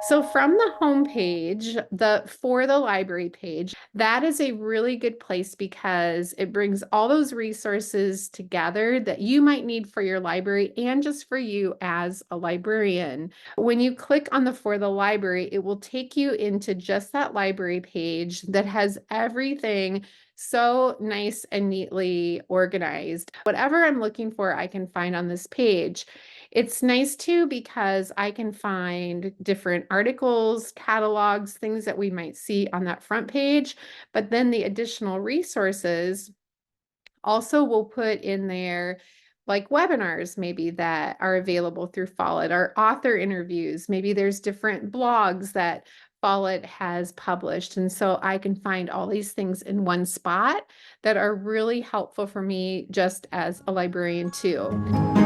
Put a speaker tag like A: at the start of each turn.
A: So from the home page, the for the library page, that is a really good place because it brings all those resources together that you might need for your library and just for you as a librarian. When you click on the for the library, it will take you into just that library page that has everything so nice and neatly organized. Whatever I'm looking for, I can find on this page. It's nice too because I can find different articles, catalogs, things that we might see on that front page, but then the additional resources also will put in there like webinars maybe that are available through Follett or author interviews. Maybe there's different blogs that Follett has published. And so I can find all these things in one spot that are really helpful for me just as a librarian too.